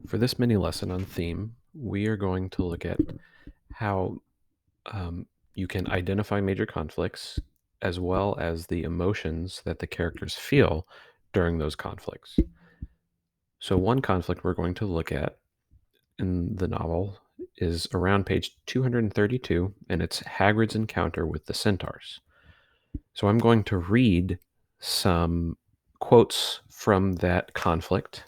For this mini lesson on theme, we are going to look at how you can identify major conflicts as well as the emotions that the characters feel during those conflicts. So, one conflict we're going to look at in the novel is around page 232, and it's Hagrid's encounter with the centaurs. So, I'm going to read some quotes from that conflict.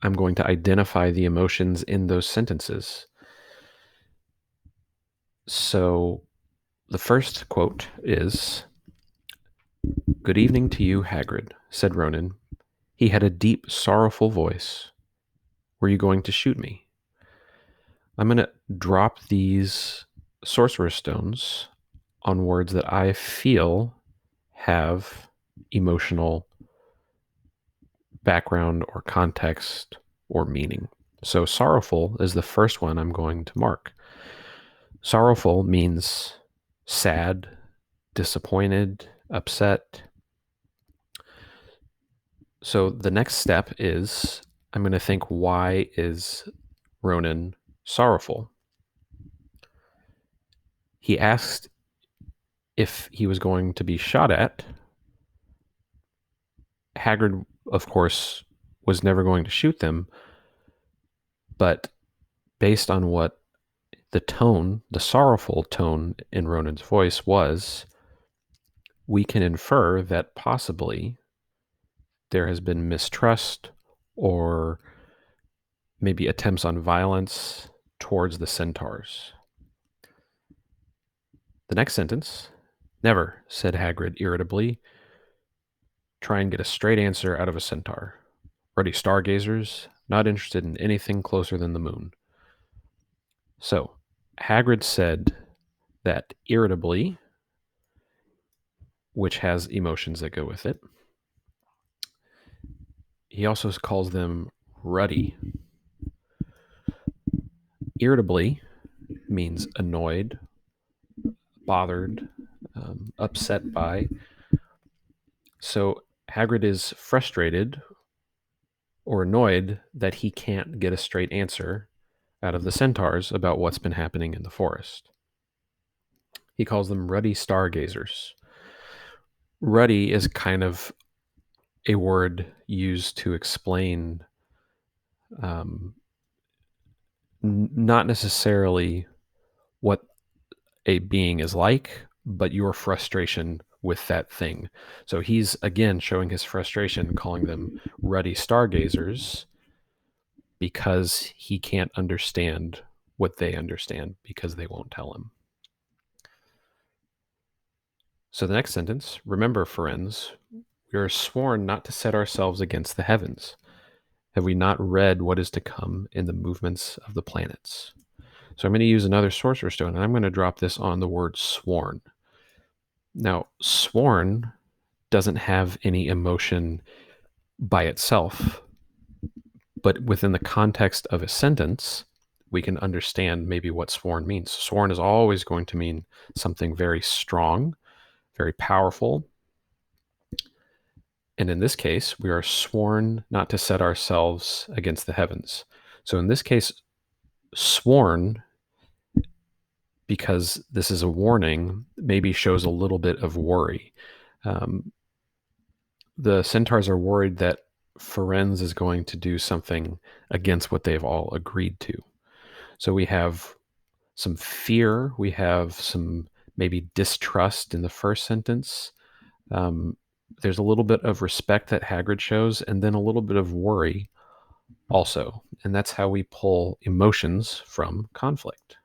I'm going to identify the emotions in those sentences. So the first quote is, "Good evening to you, Hagrid," said Ronan. He had a deep, sorrowful voice. "Were you going to shoot me?" I'm going to drop these Sorcerer's Stones on words that I feel have emotional background or context or meaning. So sorrowful is the first one I'm going to mark. Sorrowful means sad, disappointed, upset. So the next step is I'm going to think, why is Ronan sorrowful? He asked if he was going to be shot at. Hagrid, of course, was never going to shoot them, but based on what the tone, the sorrowful tone in Ronan's voice was, we can infer that possibly there has been mistrust or maybe attempts on violence towards the centaurs. The next sentence, "Never," said Hagrid irritably. "Try and get a straight answer out of a centaur. Ruddy stargazers, not interested in anything closer than the moon." So, Hagrid said that irritably, which has emotions that go with it. He also calls them ruddy. Irritably means annoyed, bothered, upset by. So Hagrid is frustrated or annoyed that he can't get a straight answer out of the centaurs about what's been happening in the forest. He calls them ruddy stargazers. Ruddy is kind of a word used to explain not necessarily what a being is like, but your frustration with that thing. So he's again showing his frustration, calling them ruddy stargazers, because he can't understand what they understand because they won't tell him. So the next sentence, "Remember, friends, we are sworn not to set ourselves against the heavens. Have we not read what is to come in the movements of the planets?" So I'm going to use another Sorcerer's Stone, and I'm going to drop this on the word sworn. Now, sworn doesn't have any emotion by itself, but within the context of a sentence, we can understand maybe what sworn means. Sworn is always going to mean something very strong, very powerful. And in this case, we are sworn not to set ourselves against the heavens. So in this case, sworn, because this is a warning, maybe shows a little bit of worry. The centaurs are worried that Firenze is going to do something against what they've all agreed to. So we have some fear, we have some maybe distrust in the first sentence. There's a little bit of respect that Hagrid shows, and then a little bit of worry also. And that's how we pull emotions from conflict.